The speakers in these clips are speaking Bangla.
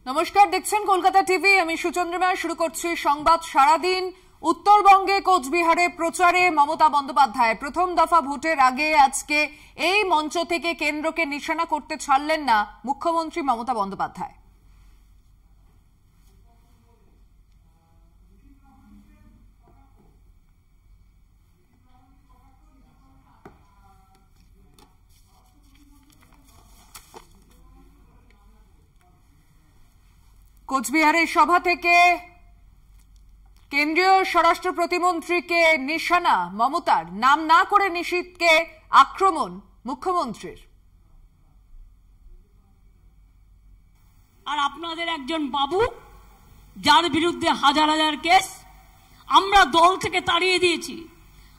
নমস্কার, দেখছেন কলকাতা টিভি। আমি সুচন্দ্রিমা। শুরু করছি সংবাদ সারাদিন। উত্তরবঙ্গে কোচবিহারে প্রচারে মমতা বন্দ্যোপাধ্যায় প্রথম দফা ভোটের আগে আজকে এই মঞ্চ থেকে কেন্দ্রকে নিশানা করতে ছাড়লেন না মুখ্যমন্ত্রী মমতা বন্দ্যোপাধ্যায়। কোচবিহারের সভা থেকে কেন্দ্রীয় স্বরাষ্ট্র প্রতিমন্ত্রীকে নিশানা মমতার, নাম না করে নিশীথকে আক্রমণ মুখ্যমন্ত্রীর। আর আপনাদের একজন বাবু যার বিরুদ্ধে হাজার হাজার কেস, আমরা দল থেকে তাড়িয়ে দিয়েছি।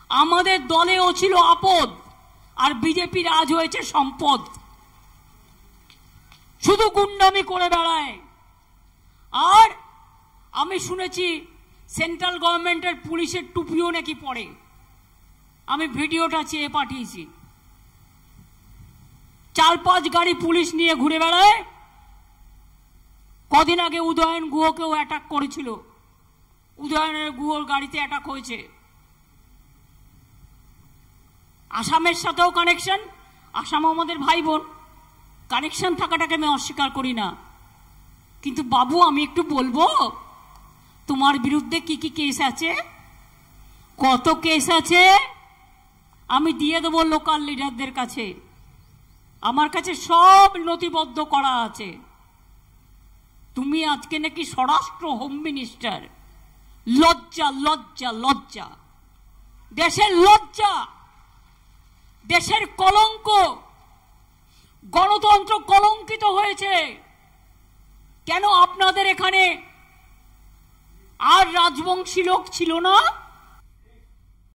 আমাদের দলেও ছিল আপদ, আর বিজেপির আজ হয়েছে সম্পদ। শুধু গুন্ডামি করে বেড়ায়। আর আমি শুনেছি সেন্ট্রাল গভর্নমেন্টের পুলিশের টুপিও নাকি পড়ে। আমি ভিডিওটা চেয়ে পাঠিয়েছি। 4-5 গাড়ি পুলিশ নিয়ে ঘুরে বেড়ায়। কদিন আগে উদয়ন গুহকেও অ্যাটাক করেছিল। উদয়নের গুহর গাড়িতে অ্যাটাক হয়েছে। আসামের সাথেও কানেকশন। আসাম আমাদের ভাই বোন, কানেকশন থাকাটাকে আমি অস্বীকার করি না। কিন্তু বাবু, আমি একটু বলবো তোমার বিরুদ্ধে কি কি কেস আছে, কত কেস আছে আমি দিয়ে দেবো লোকাল লিডারদের কাছে। আমার কাছে সব নথিবদ্ধ করা আছে। তুমি আজকে নাকি স্বরাষ্ট্র হোম মিনিস্টার। লজ্জা লজ্জা লজ্জা, দেশের লজ্জা, দেশের কলঙ্ক। গণতন্ত্র কলঙ্কিত হয়েছে। কেন আপনাদের এখানে আর রাজবংশী লোক ছিল না?